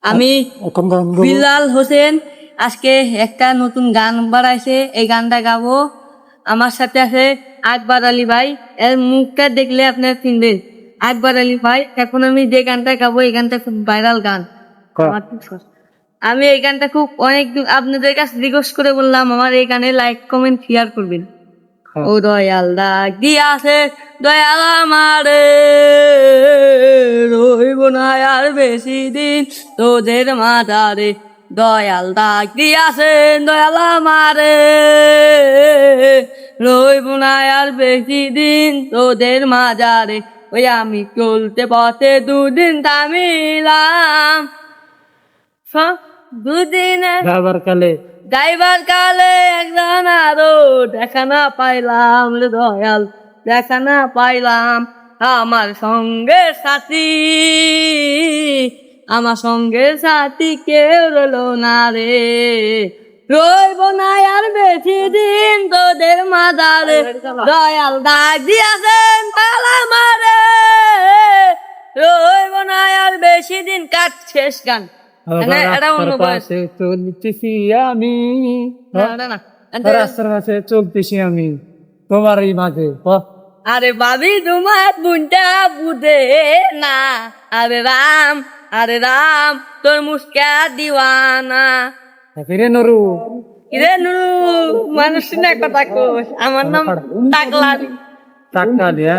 আমি বিলাল হোসেন আজকে একটা নতুন গান বানাইছে, এই গানটা গাবো। আমার সাথে আছে আকবর আলী ভাই, এর মুখটা দেখলে আপনার চিনবেন আকবর আলী ভাই। এখন আমি যে গানটা গাবো এই গানটা খুব ভাইরাল গান। আমি এই গানটা খুব অনেক আপনাদের কাছে রিকোয়েস্ট করে বললাম আমার এই গানে লাইক কমেন্ট শেয়ার করবেন। ও দয়াল ডাক দিয়াছে দয়াল আমারে, রইব না আর বেশি দিন তোদের মাঝারে। দয়াল ডাক দিয়াছে দয়াল আমারে, রইব না আর বেশি দিন তোদের মাঝারে। ওই আমি চলতে পথে দুদিন থামিলাম, দুদিনে যাইবার কালে একজন আরো দেখা না পাইলাম রে দয়াল, দেখা না পাইলাম। আমার সঙ্গে সাথী, আমার সঙ্গে সাথী কেউ রইলো না রে, রইব না আর বেশি দিন তোদের মাঝারে। দয়াল ডাক দিয়াছেন দয়াল আমারে, রইব না আর বেশি দিন। কাট, শেষ গান। চলতেছি আমি রাস্তার কাছে চলতেছি আমি তোমারই মাঝে। আরে ভাবি তোমার বুনটা বুঝে না, আরে রাম, আরে রাম তোর মুস্কা দিওয়ানা। ফিরে নরু কিরে নুরু, মানুষ না কথা কই, আমার নাম টাকলা। টাকা দিয়া